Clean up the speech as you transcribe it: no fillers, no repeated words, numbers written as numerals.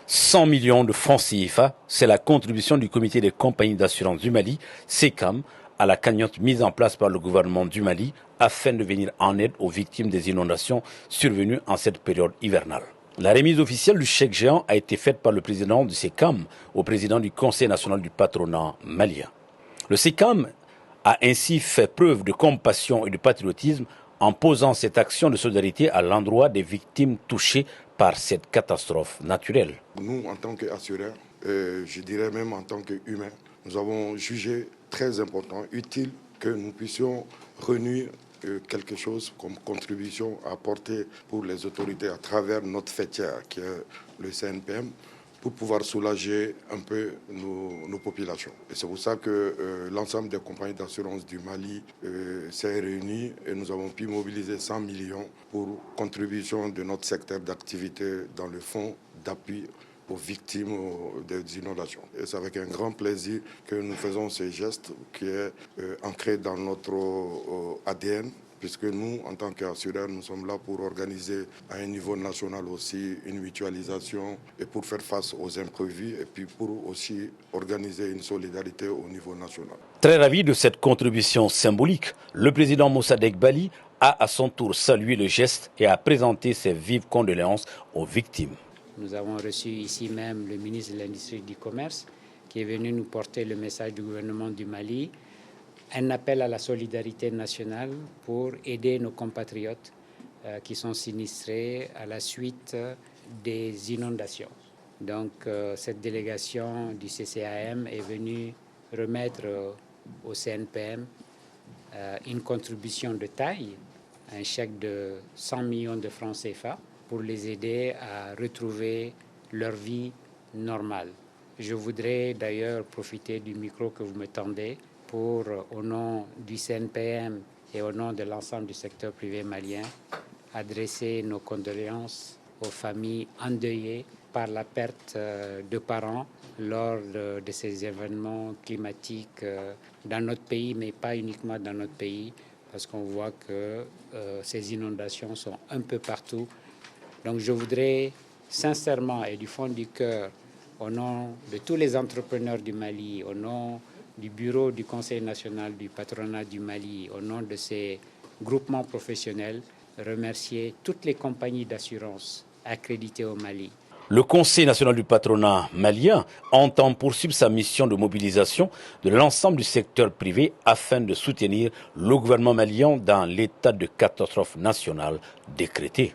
100 millions de francs CFA, c'est la contribution du comité des compagnies d'assurance du Mali, SECAM, à la cagnotte mise en place par le gouvernement du Mali afin de venir en aide aux victimes des inondations survenues en cette période hivernale. La remise officielle du chèque géant a été faite par le président du SECAM au président du Conseil national du patronat malien. Le SECAM a ainsi fait preuve de compassion et de patriotisme en posant cette action de solidarité à l'endroit des victimes touchées par cette catastrophe naturelle. Nous, en tant qu'assureurs, je dirais même en tant qu'humains, nous avons jugé très important, utile que nous puissions réunir quelque chose comme contribution à apporter pour les autorités à travers notre fêtière qui est le CNPM, pour pouvoir soulager un peu nos populations. Et c'est pour ça que l'ensemble des compagnies d'assurance du Mali s'est réuni et nous avons pu mobiliser 100 millions pour contribution de notre secteur d'activité dans le fonds d'appui aux victimes des inondations. Et c'est avec un grand plaisir que nous faisons ce geste qui est ancré dans notre ADN, puisque nous, en tant qu'assureurs, nous sommes là pour organiser à un niveau national aussi une mutualisation et pour faire face aux imprévus et puis pour aussi organiser une solidarité au niveau national. Très ravi de cette contribution symbolique, le président Moussa Degbali a à son tour salué le geste et a présenté ses vives condoléances aux victimes. Nous avons reçu ici même le ministre de l'Industrie et du Commerce qui est venu nous porter le message du gouvernement du Mali, un appel à la solidarité nationale pour aider nos compatriotes qui sont sinistrés à la suite des inondations. Donc cette délégation du CCAM est venue remettre au CNPM une contribution de taille, un chèque de 100 millions de francs CFA pour les aider à retrouver leur vie normale. Je voudrais d'ailleurs profiter du micro que vous me tendez pour, au nom du CNPM et au nom de l'ensemble du secteur privé malien, adresser nos condoléances aux familles endeuillées par la perte de parents lors de ces événements climatiques dans notre pays, mais pas uniquement dans notre pays, parce qu'on voit que ces inondations sont un peu partout. Donc je voudrais sincèrement et du fond du cœur, au nom de tous les entrepreneurs du Mali, au nom du bureau du Conseil national du patronat du Mali, au nom de ces groupements professionnels, remercier toutes les compagnies d'assurance accréditées au Mali. Le Conseil national du patronat malien entend poursuivre sa mission de mobilisation de l'ensemble du secteur privé afin de soutenir le gouvernement malien dans l'état de catastrophe nationale décrété.